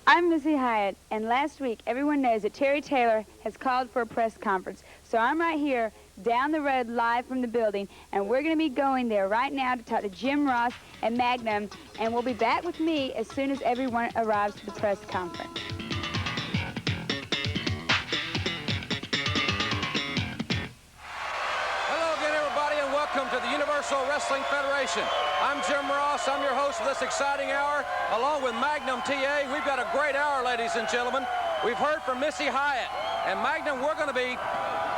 I'm Missy Hyatt, and last week everyone knows that Terry Taylor has called for a press conference. So I'm right here down the road live from the building, and we're going to be going there right now to talk to Jim Ross and Magnum, and we'll be back with me as soon as everyone arrives to the press conference. Hello again, everybody, and welcome to the Universal Wrestling Federation. I'm Jim Ross. I'm your host for this exciting hour, along with Magnum TA. We've got a great hour, ladies and gentlemen. We've heard from Missy Hyatt, and Magnum, we're going to be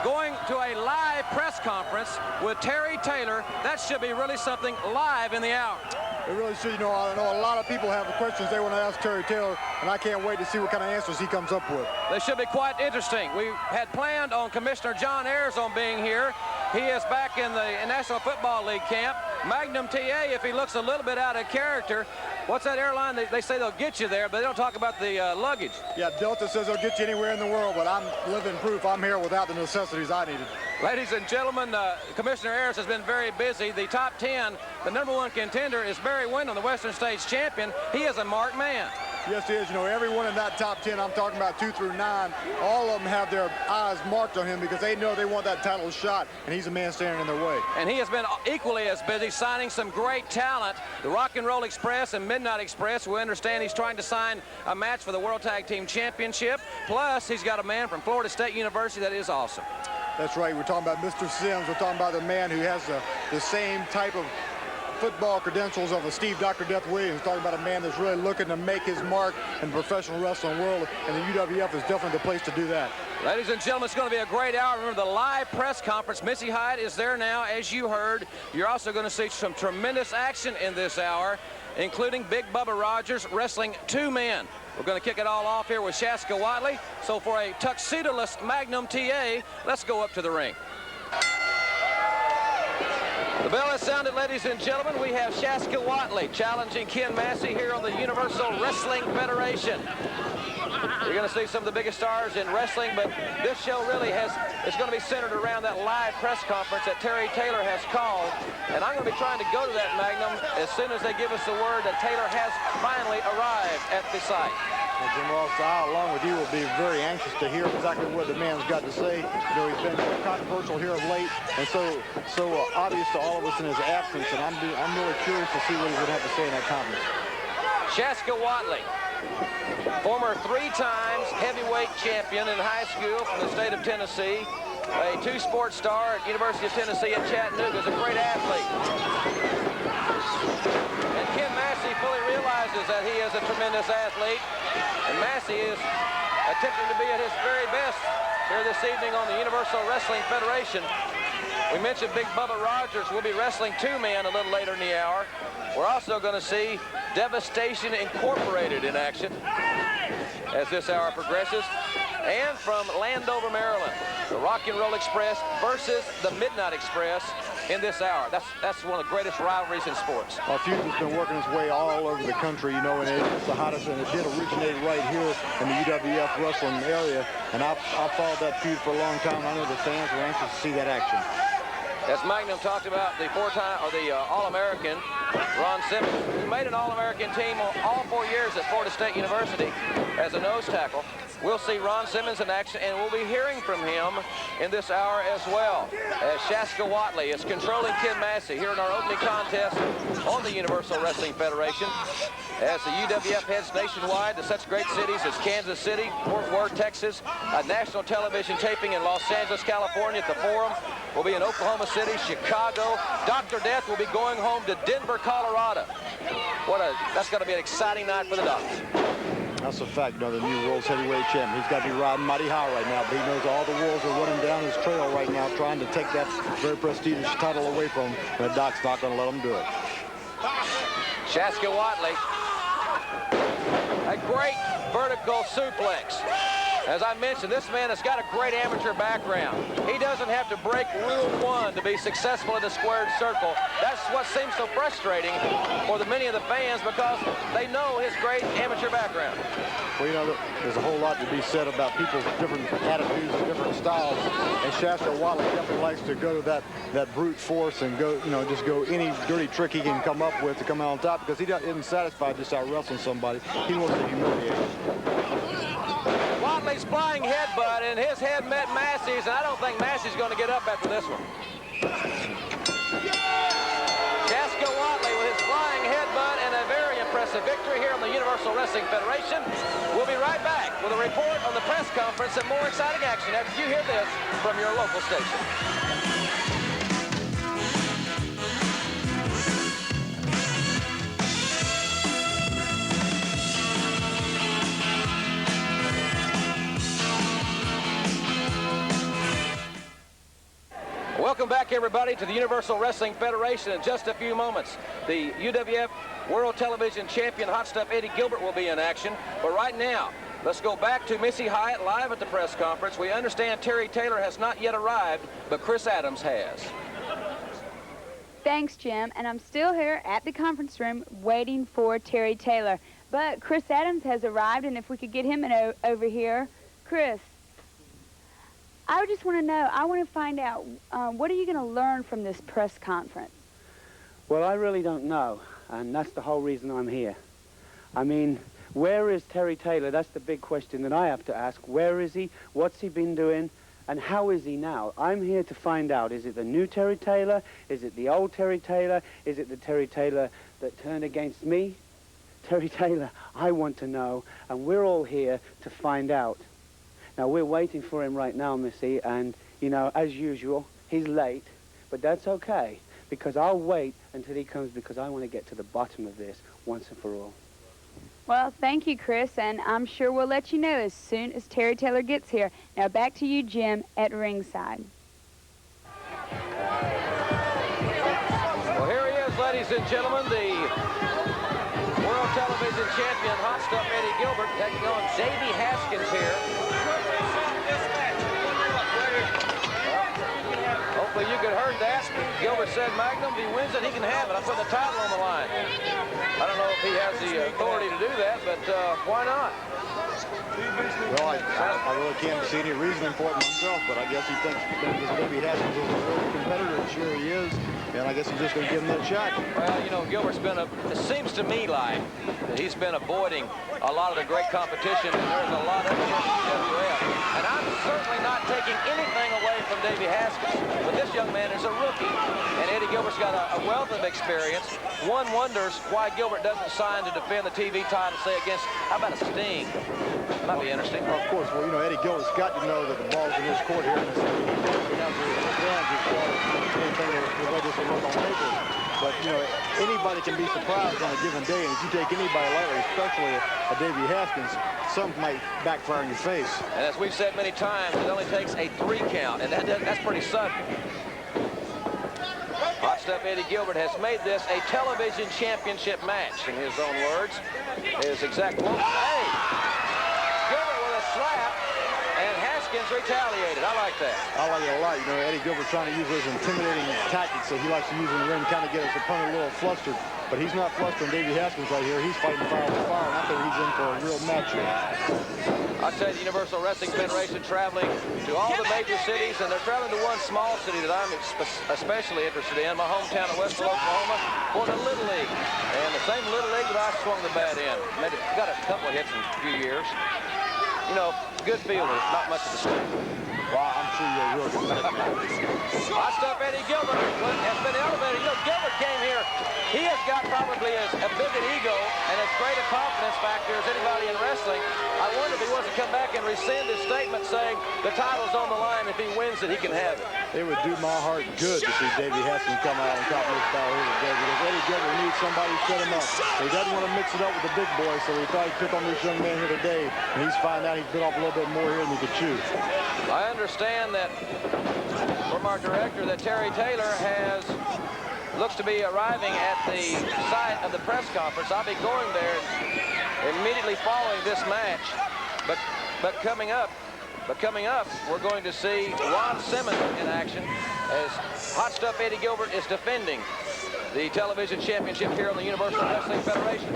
going to a live press conference with Terry Taylor. That should be really something live in the hour. It really should. You know, I know a lot of people have questions they want to ask Terry Taylor, and I can't wait to see what kind of answers he comes up with. They should be quite interesting. We had planned on Commissioner John Ayers on being here. He is back in the National Football League camp. Magnum TA, if he looks a little bit out of character, what's that airline? They say they'll get you there, but they don't talk about the luggage. Yeah, Delta says they'll get you anywhere in the world, but I'm living proof I'm here without the necessities I needed. Ladies and gentlemen, Commissioner Ayers has been very busy. The top 10, the #1 contender is Barry Windham, the Western States champion. He is a marked man. Yes, he is. You know, everyone in that top 10, I'm talking about 2 through 9, all of them have their eyes marked on him because they know they want that title shot, and he's a man standing in their way. And he has been equally as busy signing some great talent. The Rock and Roll Express and Midnight Express, we understand he's trying to sign a match for the World Tag Team Championship. Plus, he's got a man from Florida State University that is awesome. That's right. We're talking about Mr. Sims. We're talking about the man who has the same type of football credentials of a Steve Dr. Death Williams. Talking about a man that's really looking to make his mark in the professional wrestling world, and the UWF is definitely the place to do that. Ladies and gentlemen, it's going to be a great hour. Remember, the live press conference. Missy Hyatt is there now, as you heard. You're also going to see some tremendous action in this hour, including Big Bubba Rogers wrestling 2 men. We're going to kick it all off here with Shaska Watley. So for a tuxedo-less Magnum TA, let's go up to the ring. The bell has sounded, ladies and gentlemen. We have Shaska Watley challenging Ken Massey here on the Universal Wrestling Federation. You're going to see some of the biggest stars in wrestling, but this show really it's going to be centered around that live press conference that Terry Taylor has called. And I'm going to be trying to go to that, Magnum, as soon as they give us the word that Taylor has finally arrived at the site. Well, Jim Ross, I, along with you, will be very anxious to hear exactly what the man's got to say. You know, he's been controversial here of late, and so obvious to all of us in his absence, and I'm really curious to see what he's going to have to say in that conference. Shaska Watley, former 3 times heavyweight champion in high school from the state of Tennessee, a 2-sport star at University of Tennessee at Chattanooga, is a great athlete. And Ken Massey fully realizes that he is a tremendous athlete, and Massey is attempting to be at his very best here this evening on the Universal Wrestling Federation. We mentioned Big Bubba Rogers will be wrestling 2 men a little later in the hour. We're also going to see Devastation Incorporated in action as this hour progresses. And from Landover, Maryland, the Rock and Roll Express versus the Midnight Express in this hour. That's one of the greatest rivalries in sports. A feud that's been working its way all over the country, you know, and it's the hottest, and it did originate right here in the UWF wrestling area. And I've followed that feud for a long time. I know the fans are anxious to see that action. As Magnum talked about the All-American, Ron Simmons, who made an All-American team all 4 years at Florida State University as a nose tackle. We'll see Ron Simmons in action, and we'll be hearing from him in this hour as well, as Shaska Watley is controlling Ken Massey here in our opening contest on the Universal Wrestling Federation, as the UWF heads nationwide to such great cities as Kansas City, Fort Worth, Texas, a national television taping in Los Angeles, California at the Forum. We'll be in Oklahoma City, Chicago. Dr. Death will be going home to Denver, Colorado. That's going to be an exciting night for the Doctors. That's a fact. You know, the new world's heavyweight champion. He's got to be riding mighty high right now, but he knows all the wolves are running down his trail right now, trying to take that very prestigious title away from him, and the Doc's not going to let him do it. Shaska Watley, a great vertical suplex. As I mentioned, this man has got a great amateur background. He doesn't have to break Rule 1 to be successful in the squared circle. That's what seems so frustrating for many of the fans because they know his great amateur background. Well, you know, there's a whole lot to be said about people's different attitudes and different styles. And Shasta Watley definitely likes to go to that brute force and go, you know, just go any dirty trick he can come up with to come out on top because he isn't satisfied just out wrestling somebody. He wants to humiliate him. Watley's flying headbutt, and his head met Massey's, and I don't think Massey's going to get up after this one. Shasta Watley with his flying headbutt and a very impressive victory here on the Universal Wrestling Federation. We'll be right back with a report on the press conference and more exciting action after you hear this from your local station. Welcome back, everybody, to the Universal Wrestling Federation. In just a few moments, the UWF World Television Champion Hot Stuff Eddie Gilbert will be in action. But right now, let's go back to Missy Hyatt live at the press conference. We understand Terry Taylor has not yet arrived, but Chris Adams has. Thanks, Jim. And I'm still here at the conference room waiting for Terry Taylor. But Chris Adams has arrived, and if we could get him over here. Chris, I just want to know, I want to find out, what are you going to learn from this press conference? Well, I really don't know, and that's the whole reason I'm here. I mean, where is Terry Taylor? That's the big question that I have to ask. Where is he? What's he been doing? And how is he now? I'm here to find out, is it the new Terry Taylor? Is it the old Terry Taylor? Is it the Terry Taylor that turned against me? Terry Taylor, I want to know, and we're all here to find out. Now, we're waiting for him right now, Missy, and, you know, as usual, he's late, but that's okay, because I'll wait until he comes because I want to get to the bottom of this once and for all. Well, thank you, Chris, and I'm sure we'll let you know as soon as Terry Taylor gets here. Now, back to you, Jim, at ringside. Well, here he is, ladies and gentlemen, the World Television Champion, Hot Stuff Eddie Gilbert, taking on Davey Haskins here. Hopefully you could heard that. Gilbert said, Magnum, if he wins it, he can have it. I put the title on the line. I don't know if he has the authority to do that, but why not? Well, I really can't see any reasoning for it myself, but I guess he thinks Davey Haskins is a really competitor. Sure he is, and I guess he's just going to give him that shot. Well, you know, Gilbert's been it seems to me like he's been avoiding a lot of the great competition, and there's a lot of it in the UWF. And I'm certainly not taking anything away from Davey Haskins, but this young man is a rookie, and Eddie Gilbert's got a wealth of experience. One wonders why Gilbert doesn't sign to defend the TV title, say, against, how about a Sting? Might be interesting. Of course, well, you know, Eddie Gilbert's got to know that the ball's in his court here in this city. He has to advantage as far as anything the way this will look on paper. But, you know, anybody can be surprised on a given day, and if you take anybody lightly, especially a Davey Haskins, something might backfire in your face. And as we've said many times, it only takes a 3 count, and that's pretty sudden. Hot Stuff Eddie Gilbert has made this a television championship match, in his own words. His exact quote, hey! Gilbert with a slap, and Haskins retaliated. I like that. I like it a lot. You know, Eddie Gilbert's trying to use those intimidating tactics that he likes to use in the ring, kind of get his opponent a little flustered. But he's not flustered. Davey Haskins right here. He's fighting fire with fire, and I think he's in for a real match here. I tell you, the Universal Wrestling Federation traveling to all the major cities, and they're traveling to one small city that I'm especially interested in, my hometown of Westville, Oklahoma, for the Little League. And the same Little League that I swung the bat in. Got a couple of hits in a few years. You know, good fielder, not much of the stick. Well, I'm sure you're real good. Hot Stuff Eddie Gilbert has been elevated. You know, Gilbert came here. He has got probably as big an ego and as great a confidence factor as anybody in wrestling. I wonder if he wants to come back and rescind his statement saying the title's on the line. If he wins it, he can have it. It would do my heart good to see Davey Haskins come out on top of this battle here today, because Eddie Gilbert needs somebody to set him up. He doesn't want to mix it up with the big boys, so he thought he'd pick on this young man here today, and he's finding out he's bit off a little bit more here than he could chew. I understand that from our director that Terry Taylor looks to be arriving at the site of the press conference. I'll be going there immediately following this match. But But coming up, we're going to see Ron Simmons in action as Hot Stuff Eddie Gilbert is defending the television championship here on the Universal Wrestling Federation.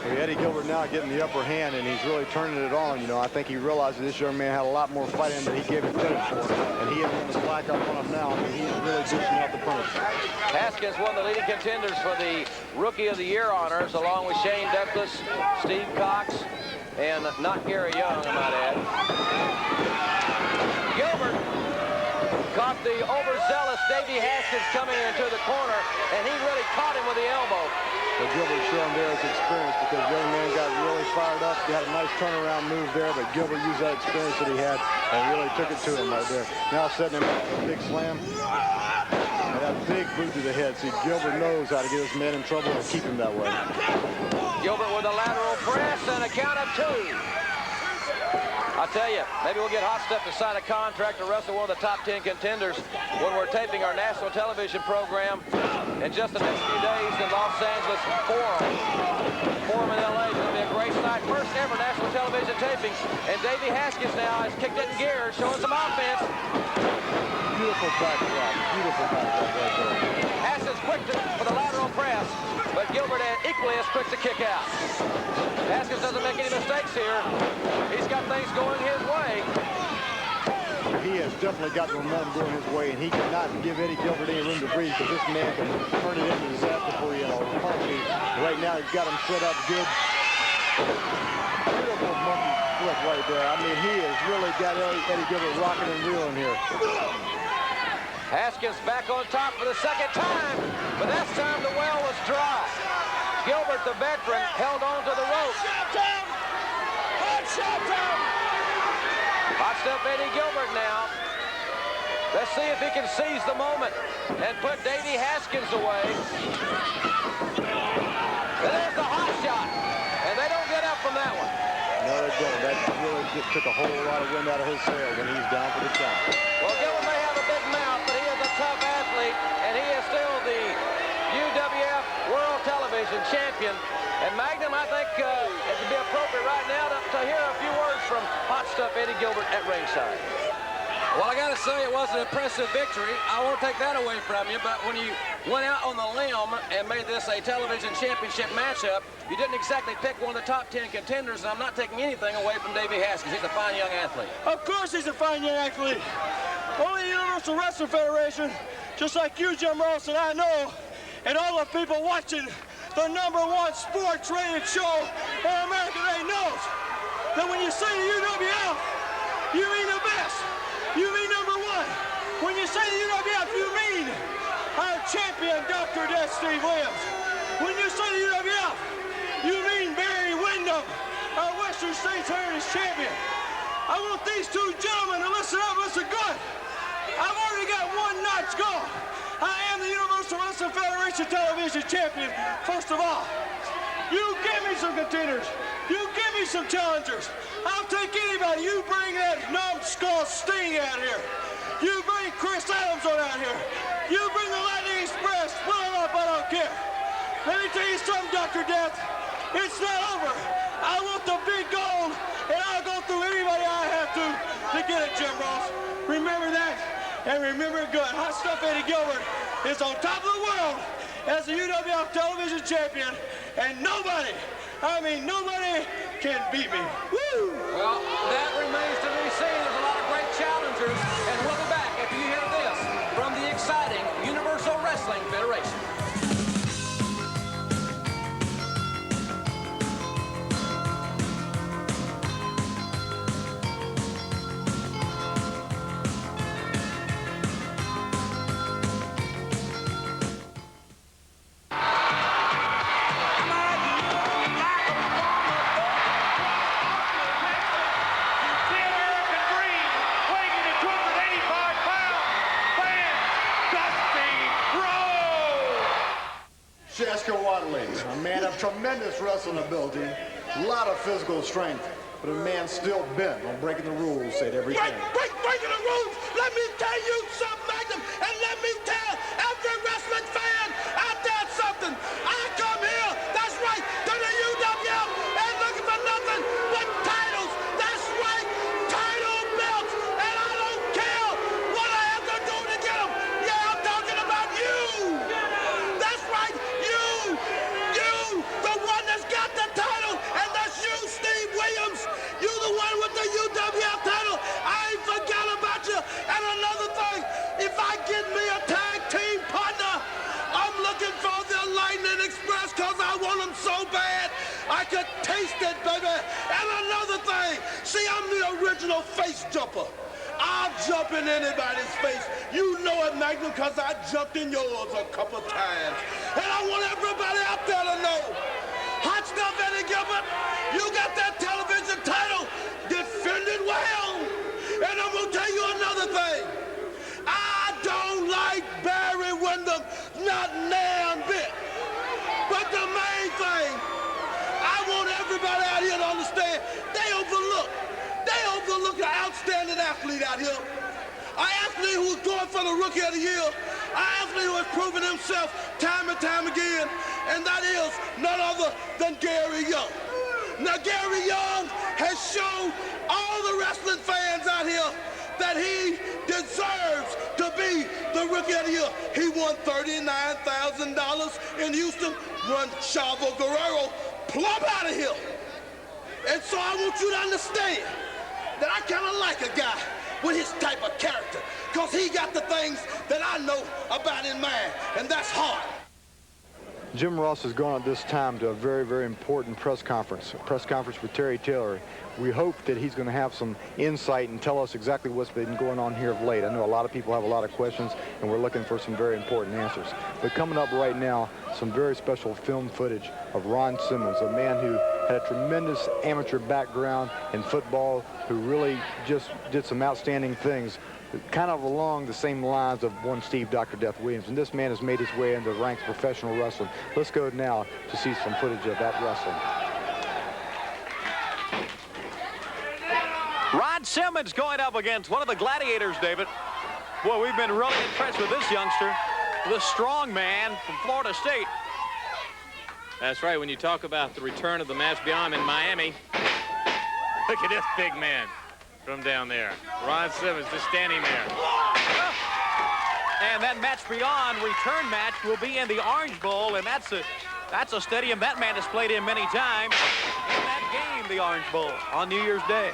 Well, Eddie Gilbert now getting the upper hand, and he's really turning it on. You know, I think he realizes this young man had a lot more fight in him than he gave him credit for, and he has the slack up on him now. I mean, he's really dishing out the punishment. Haskins, one of the leading contenders for the Rookie of the Year honors, along with Shane Douglas, Steve Cox, and not Gary Young, I might add. Gilbert caught the overzealous Davey Haskins coming into the corner, and he really caught him with the elbow. But Gilbert showing there his experience, because the young man got really fired up. He had a nice turnaround move there, but Gilbert used that experience that he had and really took it to him right there. Now setting him up for a big slam. And that big boot to the head. See, Gilbert knows how to get this man in trouble and keep him that way. Gilbert with a lateral press and a count of 2. I tell you, maybe we'll get Hot Stuff to sign a contract to wrestle one of the top 10 contenders when we're taping our national television program in just the next few days in Los Angeles Forum in LA. It's going to be a great night. First ever national television taping. And Davey Haskins now has kicked it in gear, showing some offense. Beautiful backdrop. Beautiful backdrop right there. Haskins quick for the lateral press, but Gilbert equally as quick to kick out. Haskins doesn't make any mistakes here. He's got things going his way. He has definitely got the momentum going his way, and he cannot give Eddie Gilbert any room to breathe, because this man can turn it into disaster for you. Right now, he's got him set up good. Beautiful monkey flip right there. I mean, he has really got Eddie Gilbert rocking and reeling here. Haskins back on top for the second time, but this time the well was dry. Gilbert, the veteran, held on to the rope. Hot Stuff Eddie Gilbert now. Let's see if he can seize the moment and put Davey Haskins away. There's the hot shot, and they don't get up from that one. No, they don't. That really took a whole lot of wind out of his sails when he's down for the count. Well, Gilbert may have a big mouth, but he is a tough athlete, and he is still the UWF World Television Champion. And Magnum, I think it would be appropriate right now to hear a few words from Hot Stuff Eddie Gilbert at ringside. Well, I got to say, it was an impressive victory. I won't take that away from you, but when you went out on the limb and made this a television championship matchup, you didn't exactly pick one of the top 10 contenders, and I'm not taking anything away from Davey Haskins. He's a fine young athlete. Of course he's a fine young athlete. Only the Universal Wrestling Federation, just like you, Jim Ross, and I know, and all the people watching the #1 sports-rated show in America, they knows that when you say the UWF, you mean the best. You mean #1. When you say the UWF, you mean our champion, Dr. Death Steve Williams. When you say the UWF, you mean Barry Windham, our Western States Heritage champion. I want these two gentlemen to listen up, listen good. I've already got one notch gone. I am the Universal Wrestling Federation television champion, first of all. You give me some contenders. You give me some challengers. I'll take anybody. You bring that numbskull Sting out here. You bring Chris Adams on out here. You bring the Lightning Express. Put them up, I don't care. Let me tell you something, Dr. Death. It's not over. I want the big gold, and I'll go through anybody I have to get it, Jim Ross. Remember that, and remember it good. Hot Stuff Eddie Gilbert is on top of the world as the UWF television champion, and nobody, I mean nobody, can beat me. Woo! Well, that remains to be seen. There's a lot of great challengers, and we'll be back after you hear this from the exciting Universal Wrestling Federation. A man of tremendous wrestling ability, a lot of physical strength, but a man still bent on breaking the rules, said everything. Breaking the rules! Let me tell you something, Magnum, and let me tell every wrestling fan out there something. I come here, that's right, to the UWF, and looking for nothing but titles. That's I could taste it, baby. And another thing, see, I'm the original face jumper. I'll jump in anybody's face. You know it, Magnum, because I jumped in yours a couple times. And I want everybody out there to know, hot stuff, Eddie Gilbert, you got that television title defended well. And I'm going to tell you another thing. I don't like Barry Windham, not damn bit. But the main thing, I want everybody out here to understand, they overlook an outstanding athlete out here. An athlete who's going for the Rookie of the Year. An athlete who has proven himself time and time again, and that is none other than Gary Young. Now, Gary Young has shown all the wrestling fans out here that he deserves to be the Rookie of the Year. He won $39,000 in Houston, run Chavo Guerrero plumb out of here. And so I want you to understand that I kind of like a guy with his type of character, because he got the things that I know about in mind, and that's hard. Jim Ross has gone at this time to a very, very important press conference with Terry Taylor. We hope that he's going to have some insight and tell us exactly what's been going on here of late. I know a lot of people have a lot of questions, and we're looking for some very important answers. But coming up right now, some very special film footage of Ron Simmons, a man who had a tremendous amateur background in football, who really just did some outstanding things, kind of along the same lines of one Steve Dr. Death Williams. And this man has made his way into the ranks of professional wrestling. Let's go now to see some footage of that wrestling. Ron Simmons going up against one of the gladiators, David. Boy, we've been really impressed with this youngster, the strong man from Florida State. That's right. When you talk about the return of the Match Beyond in Miami, look at this big man from down there. Ron Simmons just standing there. And that Match Beyond return match will be in the Orange Bowl, and that's a stadium that man has played in many times. In that game, the Orange Bowl, on New Year's Day.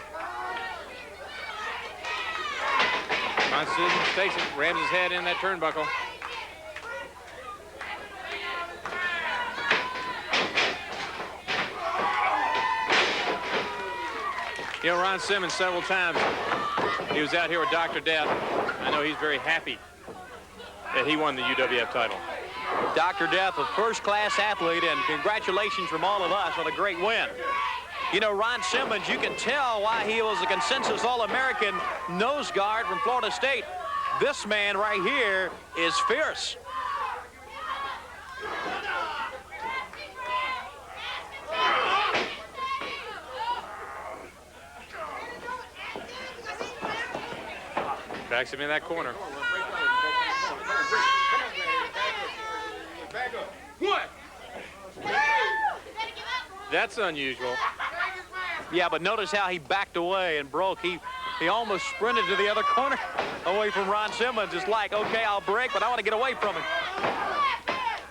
Ron Simmons takes it, rams his head in that turnbuckle. You know, Ron Simmons several times, he was out here with Dr. Death. I know he's very happy that he won the UWF title. Dr. Death, a first-class athlete, and congratulations from all of us on a great win. You know, Ron Simmons, you can tell why he was a consensus All-American nose guard from Florida State. This man right here is fierce. Backs him in that corner. That's unusual. Yeah, but notice how he backed away and broke. He almost sprinted to the other corner away from Ron Simmons. It's like, okay, I'll break, but I want to get away from him.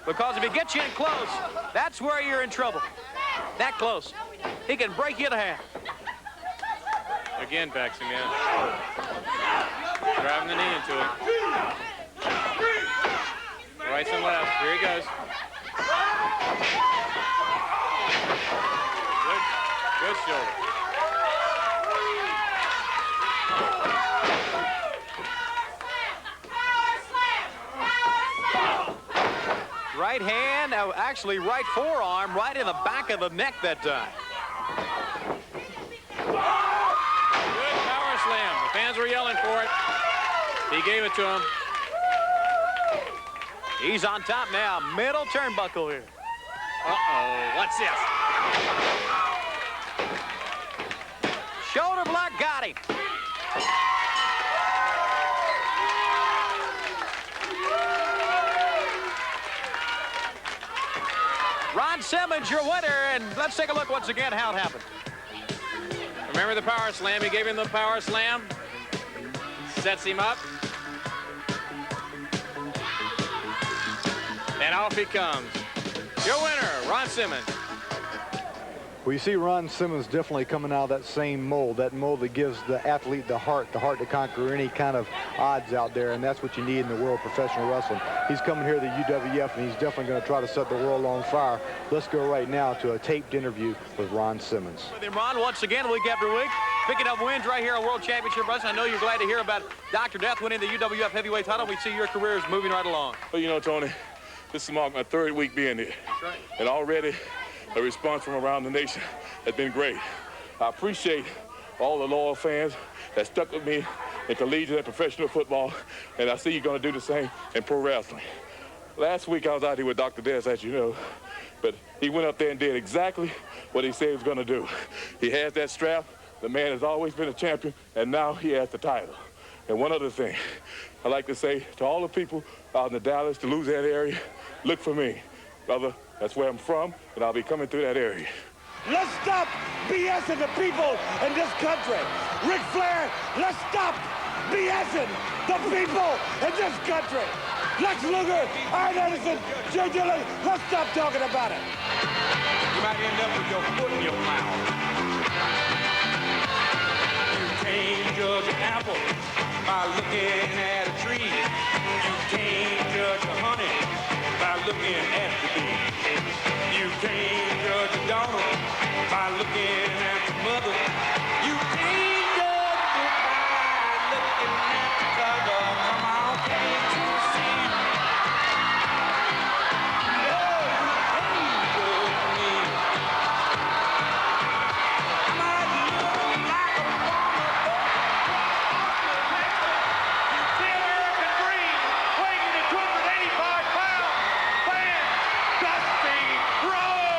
Because if he gets you in close, that's where you're in trouble. That close. He can break you to half. Again, backs him in. Driving the knee into it. Right and left. Here he goes. Good shoulder. Right hand, actually right forearm, right in the back of the neck that time. Good power slam. The fans were yelling for it. He gave it to him. He's on top now. Middle turnbuckle here. Uh-oh. What's this? Shoulder block, got him. Ron Simmons, your winner, and let's take a look once again how it happened. Remember the power slam? He gave him the power slam. Sets him up. And off he comes. Your winner, Ron Simmons. Well, you see Ron Simmons definitely coming out of that same mold, that mold that gives the athlete the heart to conquer any kind of odds out there, and that's what you need in the world of professional wrestling. He's coming here to the UWF, and he's definitely going to try to set the world on fire. Let's go right now to a taped interview with Ron Simmons. With him, Ron, once again, week after week, picking up wins right here on World Championship Wrestling. I know you're glad to hear about Dr. Death winning the UWF heavyweight title. We see your career is moving right along. Well, you know, Tony, this is my 3rd week being here. That's right. And already the response from around the nation has been great. I appreciate all the loyal fans that stuck with me in collegiate and professional football, and I see you're going to do the same in pro wrestling. Last week I was out here with Dr. Death, as you know, but he went up there and did exactly what he said he was going to do. He has that strap. The man has always been a champion, and now he has the title. And one other thing, I'd like to say to all the people out in the Dallas, the Louisiana area, look for me. Brother, that's where I'm from, and I'll be coming through that area. Let's stop BSing the people in this country. Ric Flair, let's stop BSing the people in this country. Lex Luger, Arn Anderson, Joe Dillon, let's stop talking about it. You might end up with your foot in your mouth. You can't judge an apple by looking at a tree. You can't judge a honey by looking at the bee. You can't judge a daughter by looking at the mother. You can't judge a book by looking at the cover. Come on, can't you see? No, you can't judge me. I might look like a woman, the American dream, weighing at 285 pounds, Van Dusty Rhodes.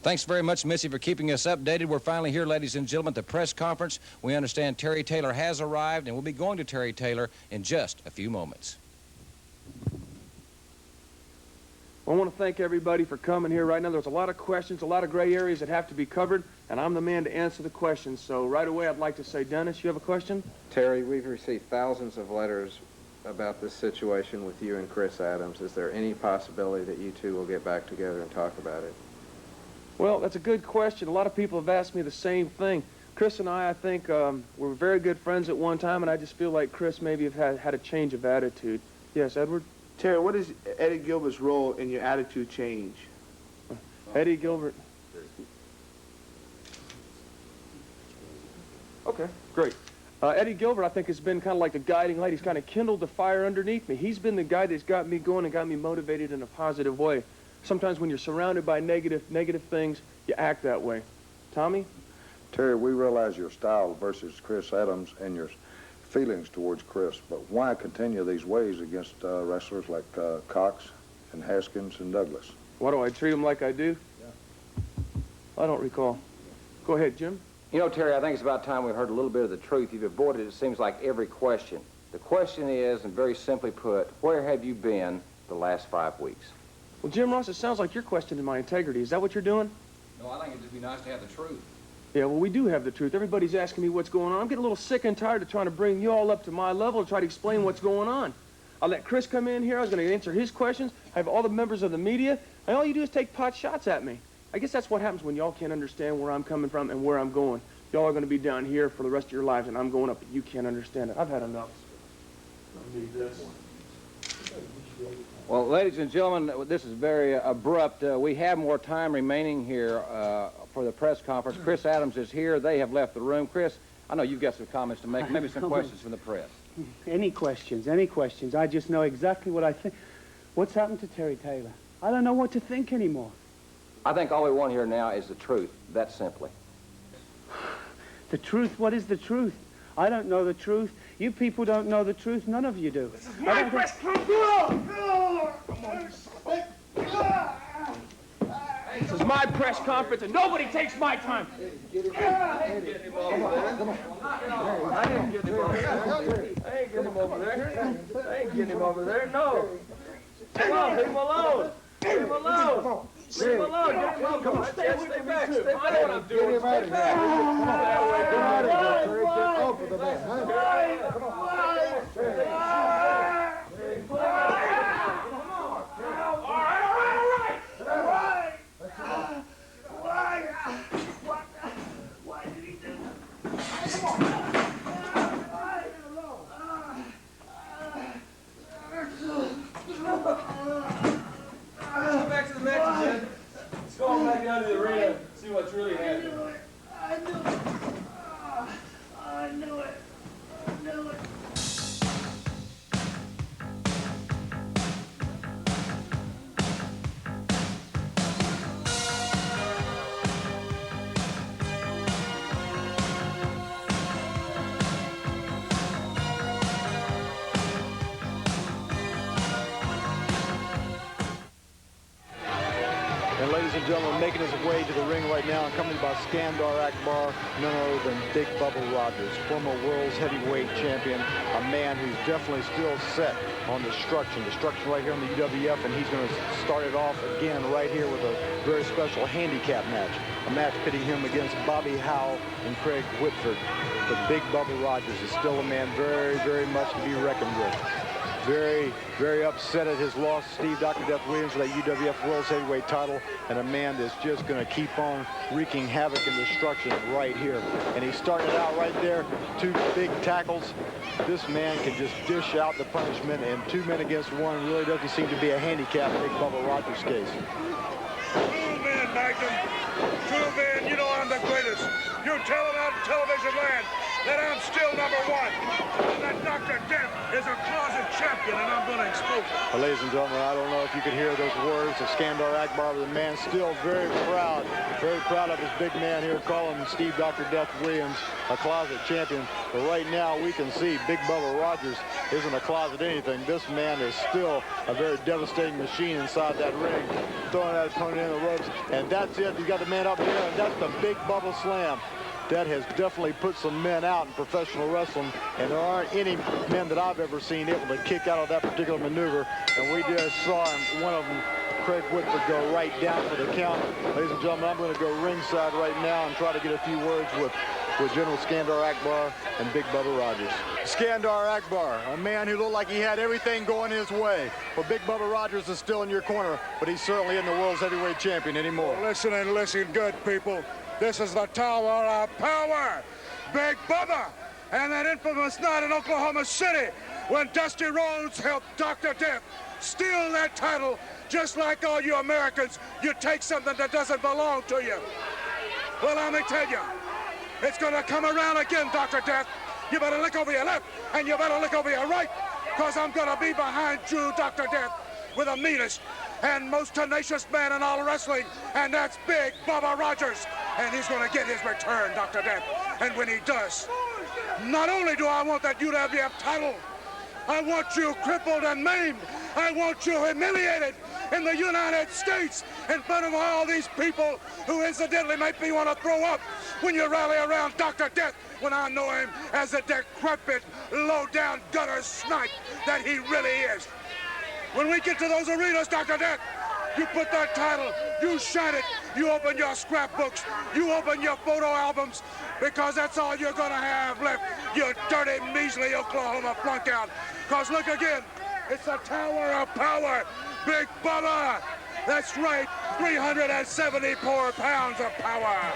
Thanks very much, Missy, for keeping us updated. We're finally here, ladies and gentlemen, at the press conference. We understand Terry Taylor has arrived, and we'll be going to Terry Taylor in just a few moments. I want to thank everybody for coming here right now. There's a lot of questions, a lot of gray areas that have to be covered, and I'm the man to answer the questions. So right away, I'd like to say, Dennis, you have a question? Terry, we've received thousands of letters about this situation with you and Chris Adams. Is there any possibility that you two will get back together and talk about it? Well, that's a good question. A lot of people have asked me the same thing. Chris and I think, were very good friends at one time, and I just feel like Chris maybe have had a change of attitude. Yes, Edward? Terry, what is Eddie Gilbert's role in your attitude change? Eddie Gilbert. Okay, great. Eddie Gilbert, I think, has been kind of like the guiding light. He's kind of kindled the fire underneath me. He's been the guy that's got me going and got me motivated in a positive way. Sometimes when you're surrounded by negative things, you act that way. Tommy? Terry, we realize your style versus Chris Adams and your feelings towards Chris, but why continue these ways against wrestlers like Cox and Haskins and Douglas? Why do I treat them like I do? Yeah. I don't recall. Go ahead, Jim. You know, Terry, I think it's about time we heard a little bit of the truth. You've avoided, it seems like, every question. The question is, and very simply put, where have you been the last 5 weeks? Well, Jim Ross, it sounds like you're questioning my integrity. Is that what you're doing? No, I think it'd just be nice to have the truth. Yeah, well, we do have the truth. Everybody's asking me what's going on. I'm getting a little sick and tired of trying to bring you all up to my level and try to explain what's going on. I'll let Chris come in here. I was going to answer his questions. I have all the members of the media. And all you do is take pot shots at me. I guess that's what happens when y'all can't understand where I'm coming from and where I'm going. Y'all are going to be down here for the rest of your lives, and I'm going up, but you can't understand it. I've had enough. I need this. Well, ladies and gentlemen, this is very abrupt. We have more time remaining here for the press conference. Chris Adams is here. They have left the room. Chris, I know you've got some comments to make, maybe some questions from the press. Any questions, any questions. I just know exactly what I think. What's happened to Terry Taylor? I don't know what to think anymore. I think all we want here now is the truth, that simply. The truth? What is the truth? I don't know the truth. You people don't know the truth. None of you do. This is my press conference. This is my press conference, and nobody takes my time. I didn't get him over there. I ain't getting him over there. No. Come on, leave him alone. Leave him alone. Leave him alone. Get him alone. Come on. Stay back. Stay back. I know what I'm doing. Get him out of here. Come on. Get out of here, Terry. Get off of the man. Come on. Why did he do that? Come back to the match, man. Let's go on back down to the arena and see what's really happening. I knew it. I knew it. I knew it. And ladies and gentlemen, making his way to the ring right now, accompanied by Skandar Akbar, none other than Big Bubba Rogers, former world's heavyweight champion, a man who's definitely still set on destruction. Destruction right here on the UWF, and he's going to start it off again right here with a very special handicap match. A match pitting him against Bobby Howell and Craig Whitford. But Big Bubba Rogers is still a man very, very much to be reckoned with. Very, very upset at his loss, Steve Dr. Death Williams, for that UWF World's Heavyweight title, and a man that's just going to keep on wreaking havoc and destruction right here. And he started out right there, 2 big tackles. This man can just dish out the punishment, and 2 men against 1 really doesn't seem to be a handicap in Big Bubba Rogers' case. 2 men, Magnum. 2 men, you know I'm the greatest. You tell them out in television land that I'm still #1. And that Dr. Death is a closet champion, and I'm going to expose him. Well, ladies and gentlemen, I don't know if you could hear those words of Skandar Akbar, but the man still very proud of his big man here, calling Steve Dr. Death Williams a closet champion. But right now, we can see Big Bubba Rogers isn't a closet anything. This man is still a very devastating machine inside that ring, throwing that opponent in the ropes. And that's it. You got the man up there, and that's the Big Bubba Slam. That has definitely put some men out in professional wrestling, and there aren't any men that I've ever seen able to kick out of that particular maneuver. And we just saw one of them, Craig Whitford, go right down for the count. Ladies and gentlemen, I'm going to go ringside right now and try to get a few words with General Skandar Akbar and Big Bubba Rogers. Skandar Akbar, a man who looked like he had everything going his way. Well, Big Bubba Rogers is still in your corner, but he's certainly in the world's heavyweight champion anymore. Well, listen and listen good, people. This is the Tower of Power. Big Bubba, and that infamous night in Oklahoma City when Dusty Rhodes helped Dr. Death steal that title. Just like all you Americans, you take something that doesn't belong to you. Well, let me tell you, it's going to come around again, Dr. Death. You better look over your left, and you better look over your right, because I'm going to be behind you, Dr. Death, with the meanest and most tenacious man in all wrestling, and that's Big Bubba Rogers. And he's going to get his return, Dr. Death. And when he does, not only do I want that UWF title, I want you crippled and maimed. I want you humiliated in the United States in front of all these people who incidentally make me want to throw up when you rally around Dr. Death, when I know him as a decrepit, low-down gutter snipe that he really is. When we get to those arenas, Dr. Death, you put that title, you shine it, you open your scrapbooks, you open your photo albums, because that's all you're going to have left, you dirty, measly Oklahoma flunk out. Because look again, it's the Tower of Power, Big Bubba. That's right, 374 pounds of power.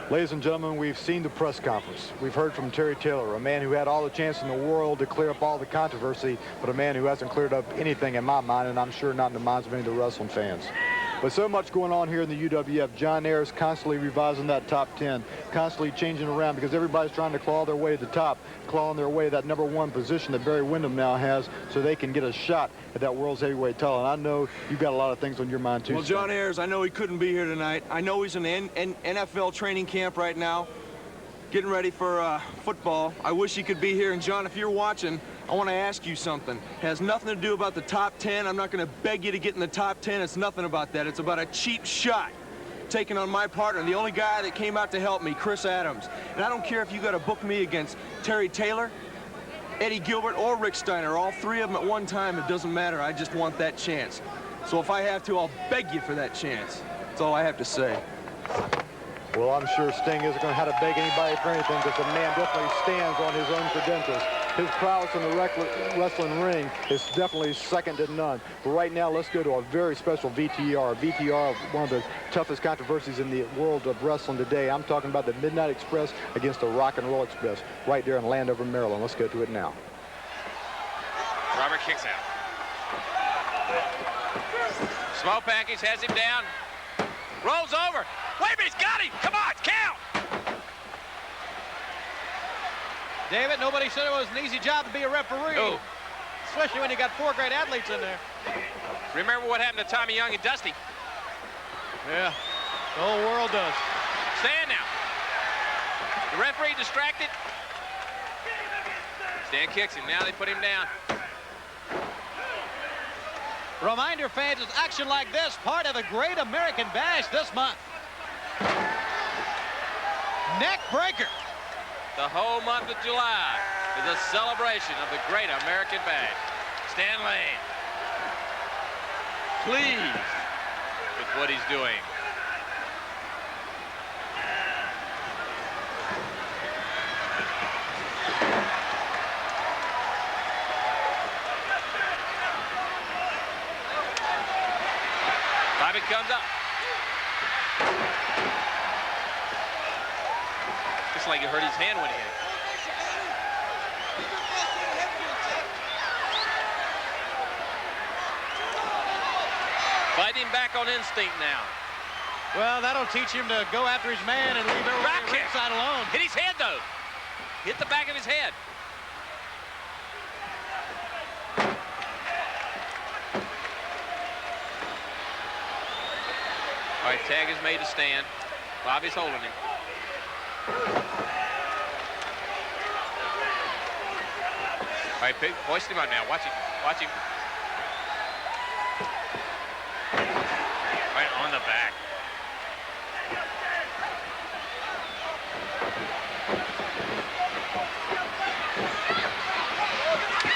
Ladies and gentlemen, we've seen the press conference. We've heard from Terry Taylor, a man who had all the chance in the world to clear up all the controversy, but a man who hasn't cleared up anything in my mind, and I'm sure not in the minds of any of the wrestling fans. But so much going on here in the UWF. John Ayers constantly revising that top 10, constantly changing around because everybody's trying to claw their way to the top, clawing their way to that #1 position that Barry Windham now has so they can get a shot at that world's heavyweight title. And I know you've got a lot of things on your mind, too. Well, John Ayers, I know he couldn't be here tonight. I know he's in the NFL training camp right now, getting ready for football. I wish he could be here. And, John, if you're watching, I want to ask you something. It has nothing to do about the top 10. I'm not going to beg you to get in the top 10. It's nothing about that. It's about a cheap shot taken on my partner, and the only guy that came out to help me, Chris Adams. And I don't care if you got to book me against Terry Taylor, Eddie Gilbert, or Rick Steiner. All three of them at one time, it doesn't matter. I just want that chance. So if I have to, I'll beg you for that chance. That's all I have to say. Well, I'm sure Sting isn't going to have to beg anybody for anything because the man definitely stands on his own credentials. His prowess in the wrestling ring is definitely second to none. But right now, let's go to a very special VTR. VTR, one of the toughest controversies in the world of wrestling today. I'm talking about the Midnight Express against the Rock and Roll Express right there in Landover, Maryland. Let's go to it now. Robert kicks out. Small package has him down. Rolls over. Wait a minute, he's got him. Come on, count. David, nobody said it was an easy job to be a referee. No. Especially when you got 4 great athletes in there. Remember what happened to Tommy Young and Dusty? Yeah, the whole world does. Stan now. The referee distracted. Stan kicks him. Now they put him down. Reminder fans, it's action like this, part of the Great American Bash this month. Neck breaker. The whole month of July is a celebration of the Great American Bash. Stan Lane, pleased with what he's doing. Bobby comes up. Just like he hurt his hand when he hit it. Fighting back on instinct now. Well, that'll teach him to go after his man and leave everybody Back kick. ringside alone. Hit his head, though. Hit the back of his head. All right, tag is made to Stan. Bobby's holding him. All right, hoist him up now. Watch him. Watch him. Right on the back.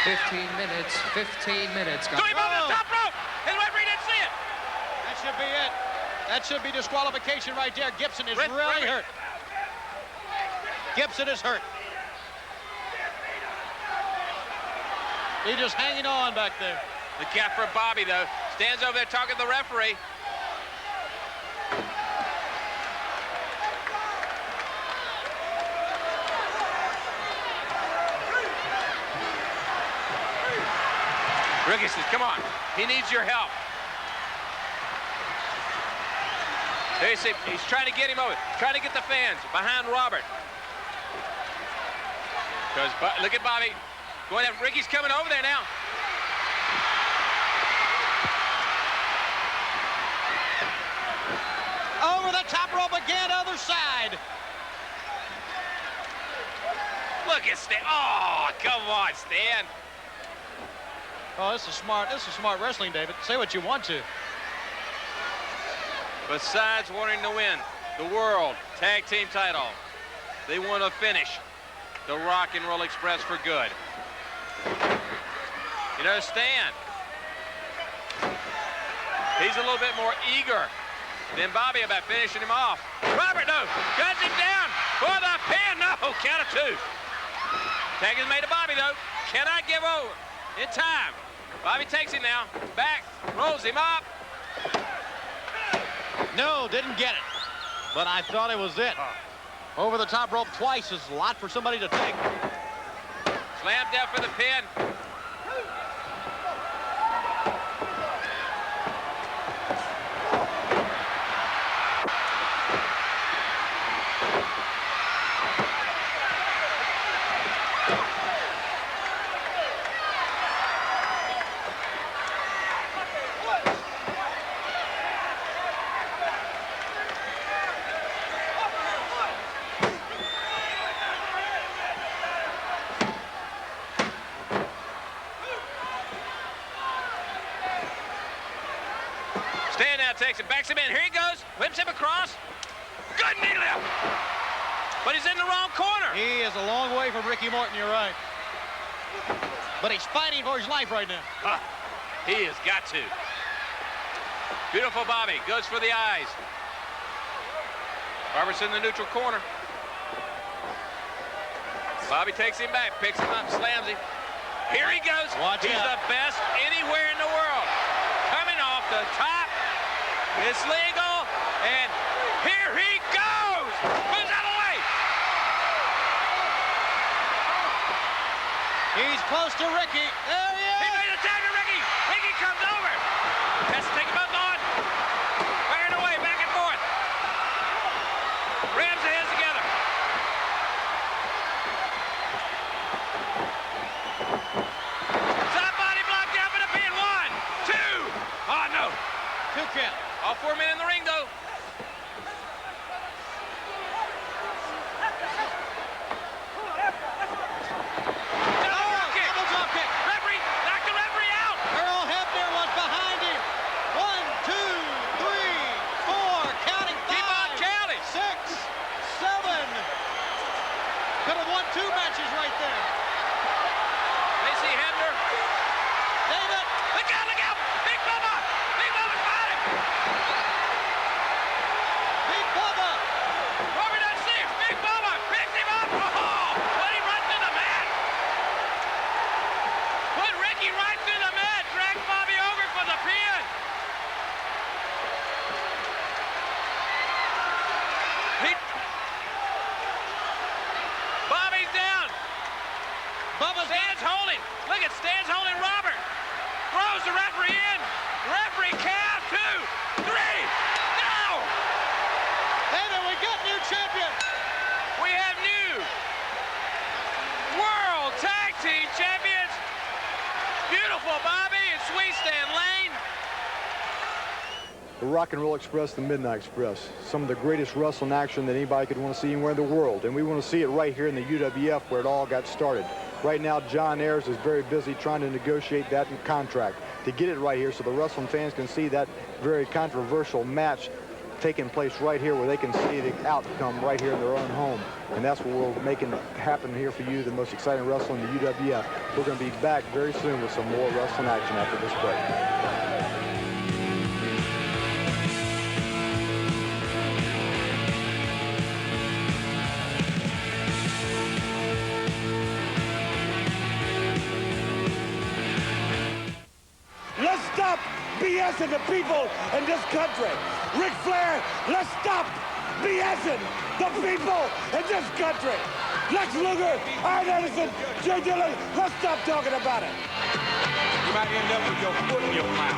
$15 minutes. Do him on the top rope! And the referee didn't see it! That should be it. That should be disqualification right there. Gibson is really hurt. Gibson is hurt. He's just hanging on back there. The cap for Bobby, though. Stands over there talking to the referee. Ricky says, come on. He needs your help. There you see, he's trying to get him over. Trying to get the fans behind Robert. Because look at Bobby. Going at Ricky's coming over there now. Over the top rope again, other side. Look at Stan. Oh, come on, Stan. Oh, this is smart. This is smart wrestling, David. Say what you want to. Besides wanting to win the World Tag Team title, they want to finish the Rock and Roll Express for good. You know, Stan, he's a little bit more eager than Bobby about finishing him off. Robert, no, guns him down for the pin. No, count of 2. Tag is made to Bobby, though. Cannot give over in time. Bobby takes him now. Back, rolls him up. No, didn't get it. But I thought it was it. Over the top rope twice is a lot for somebody to take. Slammed down for the pin. Stan now takes it, backs him in. Here he goes, whips him across. Good knee lift. But he's in the wrong corner. He is a long way from Ricky Morton, you're right. But he's fighting for his life right now. He has got to. Beautiful Bobby, goes for the eyes. Roberts in the neutral corner. Bobby takes him back, picks him up, slams him. Here he goes. He's the best anywhere in the world. Coming off the top. It's legal. And here he goes. Moves out of the way. He's close to Ricky. There he is. He made a tag to Ricky. Ricky comes over. Has to take him both on. Firing away, back and forth. Rams the heads together. Somebody blocked out for the pin. 1, 2. Oh, no. 2 count. All 4 men in the ring, though. Stan's holding. Look at Stan's holding Robert. Throws the referee in. Referee count. 2, 3. No! David, we got new champion. We have new World Tag Team Champions. Beautiful Bobby and Sweet Stan Lane. The Rock and Roll Express, the Midnight Express. Some of the greatest wrestling action that anybody could want to see anywhere in the world. And we want to see it right here in the UWF where it all got started. Right now, John Ayers is very busy trying to negotiate that contract to get it right here so the wrestling fans can see that very controversial match taking place right here where they can see the outcome right here in their own home. And that's what we're making happen here for you, the most exciting wrestling in the UWF. We're going to be back very soon with some more wrestling action after this break. Stop BSing the people in this country. Ric Flair, let's stop BSing the people in this country. Lex Luger, Arn Anderson, Jay Dillon, let's stop talking about it. You might end up with your foot in your mouth.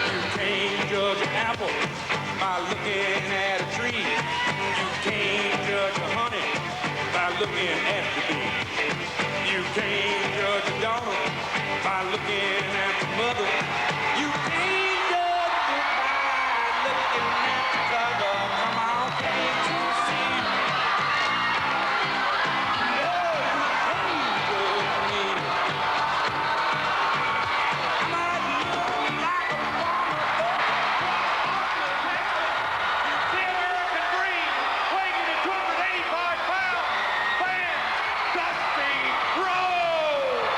You can't judge an apple by looking at a tree. You can't judge a honey by looking at the bee. You can't judge a daughter by looking at the mother. You can't judge a book by looking at the cover. Come on, can't you see? No, you can't judge me. I might look like a farmer. The American Dream, weighing in at 285 pounds, Van Dusty Rhodes.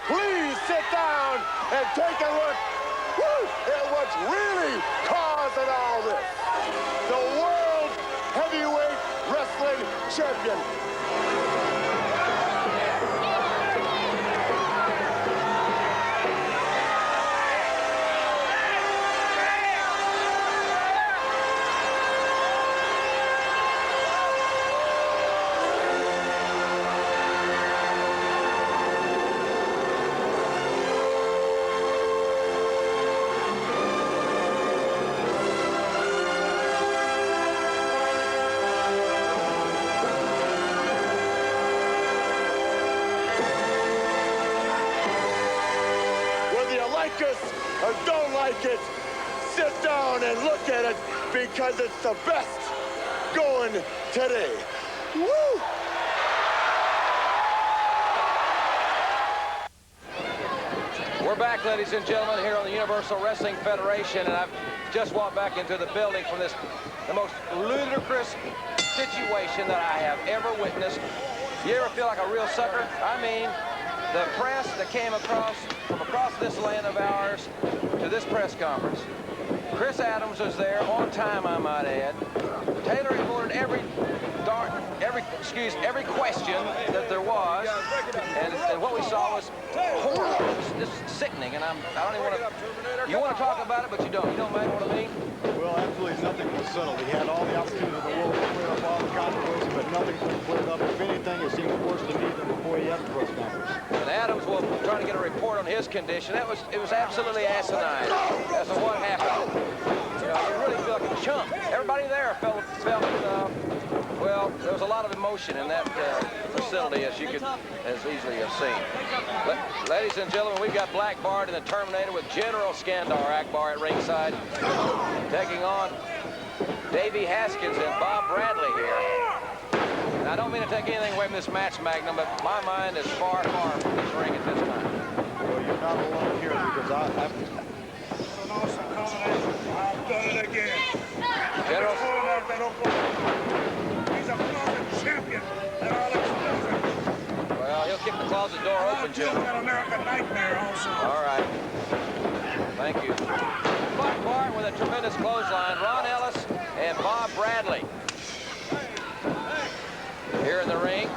Please sit down and take a look at what's really causing all this. The World Heavyweight Wrestling Champion. Or don't like it, sit down and look at it because it's the best going today. Woo! We're back, ladies and gentlemen, here on the Universal Wrestling Federation, and I've just walked back into the building from the most ludicrous situation that I have ever witnessed. You ever feel like a real sucker? I mean, the press that came from across this land of ours to this press conference. Chris Adams was there on time, I might add. Taylor reported every question that there was, and what we saw was horrible. It's sickening, and I don't even want to. You want to talk about it, but you don't. You don't, man, what I mean? Well, absolutely nothing was settled. He had all the opportunity in the world to clear up all the controversy, but nothing's been cleared up. If anything, it seems worse to me than before he had the press conference. And Adams was trying to get a report on his condition. It was absolutely asinine as to what happened. You know, you really feel like a chump. Everybody there felt well, there was a lot of emotion in that facility, as you could as easily have seen. Ladies and gentlemen, we've got Black Bart and the Terminator with General Skandar Akbar at ringside, taking on Davey Haskins and Bob Bradley here. And I don't mean to take anything away from this match, Magnum, but my mind is far, far from this ring at this time. Well, you're not alone here because I've an awesome combination. I've done it again. General. He's a closet champion, and I'll expose him. Well, he'll kick the closet door open, Jim. An American Nightmare also. All right. Thank you. Black Bart with a tremendous clothesline. Ron Ellis and Bob Bradley here in the ring.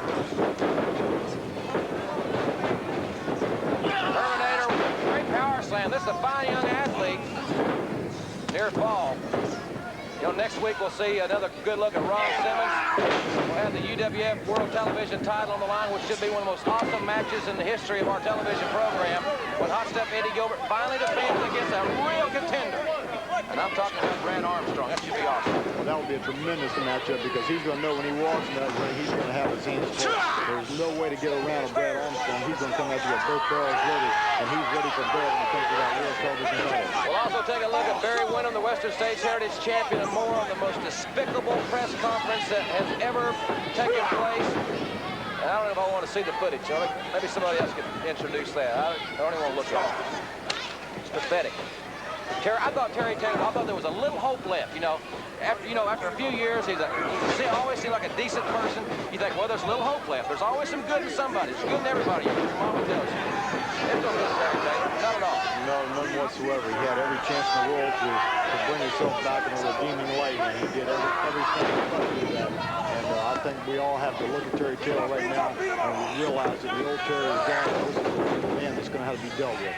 Terminator, great power slam. This is a fine young athlete. Near fall. You know, next week we'll see another good look at Ron Simmons. We'll have the UWF World Television title on the line, which should be one of the most awesome matches in the history of our television program, when Hot Stuff Eddie Gilbert finally defends against a real contender. And I'm talking about Brad Armstrong. That should be awesome. Well, that will be a tremendous matchup because he's going to know when he walks in that ring, he's going to have his hands full. There's no way to get around Brad Armstrong. He's going to come at you with both barrels loaded, and he's ready for Brad when it comes to that World Television title. We'll also take a look at Barry Windham, the Western States Heritage Champion, and more on the most despicable press conference that has ever taken place. And I don't know if I want to see the footage. Maybe somebody else could introduce that. I don't even want to look at it. It's pathetic. I thought Terry Taylor, I thought there was a little hope left, you know. After a few years, he always seemed like a decent person. You think, well, there's a little hope left. There's always some good in somebody. There's good in everybody. Your mama tells you. There's no good in Terry Taylor. Not at all. No, none whatsoever. He had every chance in the world to bring himself back in a redeeming light, and he did everything he could to do that. And I think we all have to look at Terry Taylor right now and realize that the old Terry is gone. This is the man that's going to have to be dealt with.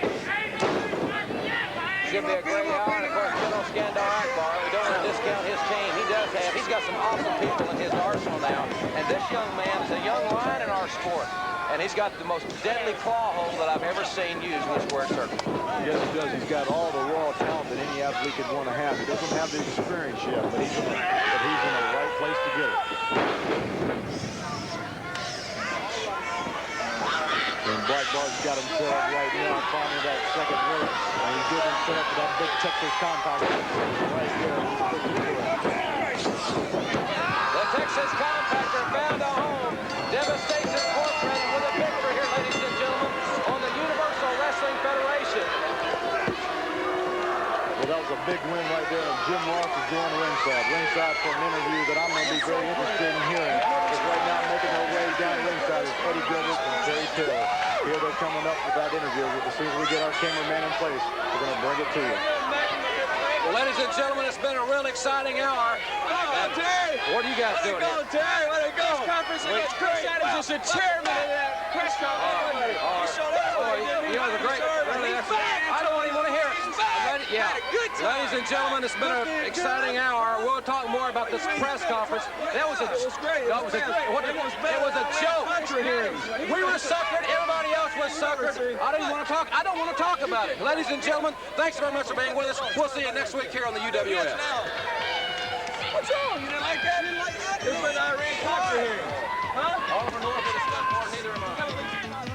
Should be a great hour, and of course, General Skandar Akbar. We don't want to discount his team. He's got some awesome people in his arsenal now. And this young man is a young lion in our sport. And he's got the most deadly claw hold that I've ever seen used in the square circle. Yes, he does. He's got all the raw talent that any athlete could want to have. He doesn't have the experience yet, but he's in the right place to get it. And Black Bart's got himself right now finding that second rope. And he's getting set up for that big Texas compactor right there. The Texas compactor found a home. Devastation Incorporated with a victory here, ladies and gentlemen, on the Universal Wrestling Federation. Well, that was a big win right there, and Jim Ross is going ringside. Ringside for an interview that I'm going to be very interested in hearing. Because right now, making their way down ringside is Eddie Gilbert and Terry Taylor. Here they're coming up with that interview. As soon as we get our cameraman in place, we're going to bring it to you. Well, ladies and gentlemen, it's been a real exciting hour. Terry! What are you guys doing here? Terry, let it go! Press conference against Chris Adams is the chairman of that press conference. You know, the great, really, I don't even want to hear it. Yeah, ladies and gentlemen, it's been an exciting hour. We'll talk more about this press conference. That was a joke. We were suckered. Everybody else was suckered. I don't want to talk about it. Ladies and gentlemen, thanks very much for being with us. We'll see you next week here on the UWF. What's wrong? You didn't like that? This was Irene Cox here. Huh? Oliver North with a stunt more, neither am I.